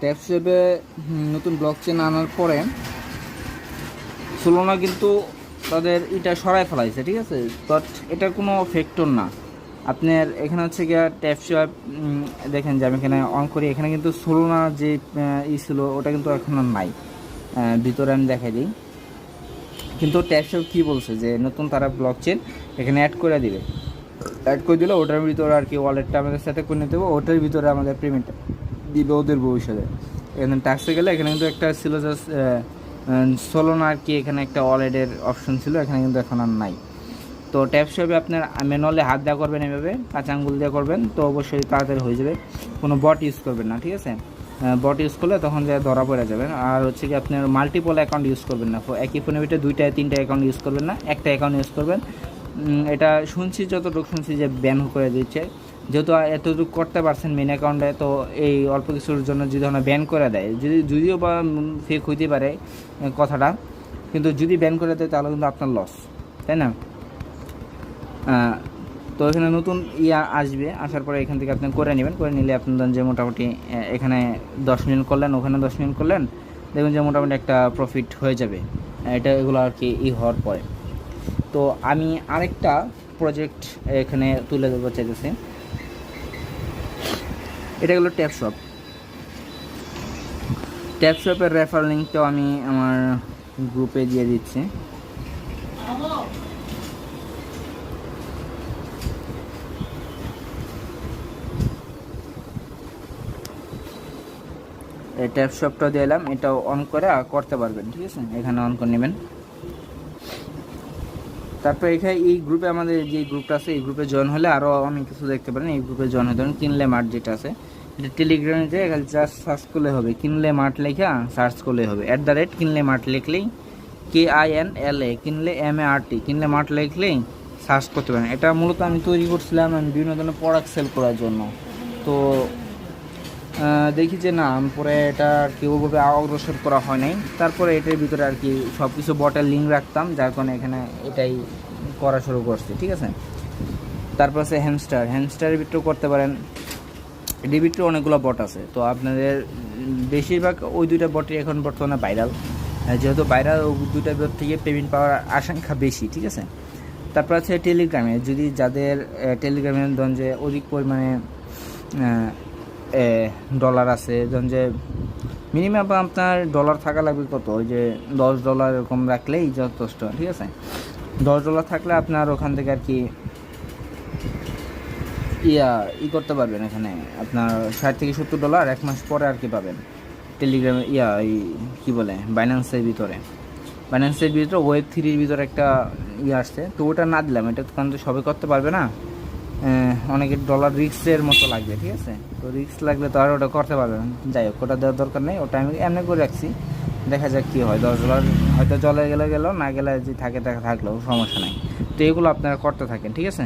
ট্যাপসেপে নতুন block chain আনার পরে সোলোনা কিন্তু তাদের এটা সরাই ফেলাইছে, ঠিক আছে। বাট এটার কোনো ফ্যাক্টর না। আপনার এখানে হচ্ছে গিয়া ট্যাপসেপ দেখেন যে আমি এখানে অন করি, এখানে কিন্তু সোলোনা যে ছিল ওটা কিন্তু এখন আর নাই। ভিতরে আমি দেখাই দিই, কিন্তু ট্যাপসেপ কী বলছে যে নতুন তারা ব্লক চেন এখানে অ্যাড করে দিবে। অ্যাড করে দিলে ওটার ভিতরে আর কি ওয়ালেটটা আমাদের সাথে করে নিতে হবে, ওটার ভিতরে আমাদের পেমেন্ট দিবে ওদের ভবিষ্যতে। এখানে ট্যাক্সে গেলে এখানে কিন্তু একটা ছিল জাস্ট সোলোনা আর কি, এখানে একটা ওয়ালেটের অপশন ছিল, এখানে কিন্তু এখন আর নাই। তো ট্যাপসেপে আপনার ম্যানুয়ালি হাত দেওয়া করবেন, এভাবে কাঁচা আঙ্গুল দিয়ে করবেন, তো অবশ্যই তাড়াতাড়ি হয়ে যাবে। কোনো বট ইউজ করবেন না, ঠিক আছে। বট ইউজ করলে তখন যে ধরা পড়ে যাবেন। আর হচ্ছে কি আপনার মাল্টিপল অ্যাকাউন্ট ইউজ করবেন না, একই ফোনের ভিতরে 2-3টা অ্যাকাউন্ট ইউজ করবেন না, একটা অ্যাকাউন্ট ইউজ করবেন। এটা শুনছি, যতটুকু শুনছি যে ব্যান করে দিচ্ছে, যেহেতু এতটুকু করতে পারছেন মেন অ্যাকাউন্টে, তো এই অল্প কিছুর জন্য যদি ওখানে ব্যান করে দেয়, যদিও বা ফেক হইতে পারে কথাটা, কিন্তু যদি ব্যান করে দেয় তাহলে কিন্তু আপনার লস, তাই না। তো এখানে নতুন আসবে, আসার পরে এখান থেকে আপনি করে নেবেন, করে নিলে আপনার যে মোটামুটি এখানে 10 মিলিয়ন করলেন, ওখানে 10 মিলিয়ন করলেন, দেখুন যে মোটামুটি একটা প্রফিট হয়ে যাবে এটা, এগুলো আর কি হওয়ার পরে। তো আমি আরেকটা প্রজেক্ট এখানে তুলে ধরতে চাইতেছি, এটা হলো ট্যাপশপ। ট্যাপশপের রেফার লিঙ্কটাও আমি আমার গ্রুপে দিয়ে দিচ্ছি। এই ট্যাপশপটা দিলাম, এটাও অন করে করতে পারবেন, ঠিক আছে। এখানে অন করে নেবেন। তারপর এখানে এই গ্রুপে আমাদের যে গ্রুপটা আছে, এই গ্রুপে জয়েন হলে আরও অনেক কিছু দেখতে পারেন। এই গ্রুপে জয়েন হতে পারেন। কিনলে মার্ট যেটা আছে, এটা টেলিগ্রামে যে জাস্ট সার্চ করলে হবে, কিনলে মার্ট লেখা সার্চ করলে হবে, কিনলে মার্ট লিখলেই, KINLA কিনলে MART, কিনলে মার্ট লিখলেই সার্চ করতে পারেন। এটা মূলত আমি তৈরি করছিলাম আমি বিভিন্ন ধরনের প্রোডাক্ট সেল করার জন্য। তো দেখি যে না, পরে এটা আর কি ওভাবে অগ্রসর করা হয় নাই। তারপরে এটার ভিতরে আর কি সব কিছু বটের লিঙ্ক রাখতাম, যার কারণে এখানে এটাই করা শুরু করছি, ঠিক আছে। তারপর আছে হ্যামস্টারের ভিতরেও করতে পারেন। এটির ভিতরে অনেকগুলো বট আছে, তো আপনাদের বেশিরভাগ ওই দুইটা বটই এখন বর্তমানে ভাইরাল, যেহেতু ভাইরাল ওই দুইটার ভিতর থেকে পেমেন্ট পাওয়ার আশঙ্কা বেশি, ঠিক আছে। তারপর আছে টেলিগ্রামে, যদি যাদের টেলিগ্রামে ধরুন যে অধিক পরিমাণে ডলার আছে, ধরুন যে মিনিমাম আপনার ডলার থাকা লাগবে কত, ওই যে $10 এরকম রাখলেই যথেষ্ট, ঠিক আছে। $10 থাকলে আপনার ওখান থেকে আর কি করতে পারবেন। এখানে আপনার $60 থেকে $70 এক মাস পরে আর কি পাবেন টেলিগ্রামে। কী বলে, বাইন্যান্সের ভিতরে Web3 ভিতরে একটা আসছে, তো ওটা না দিলাম, এটা কারণ তো সবাই করতে পারবে না, অনেকের ডলার রিস্কের মতো লাগবে, ঠিক আছে। তো রিস্ক লাগলে তো আর ওটা করতে পারবে না। যাই হোক, ওটা দেওয়ার দরকার নেই, ওটা আমি এমনি করে রাখছি, দেখা যাক কী হয়। $10 হয়তো জলে গেলে না গেলে যে থাকলেও সমস্যা নাই। তো এগুলো আপনারা করতে থাকেন, ঠিক আছে।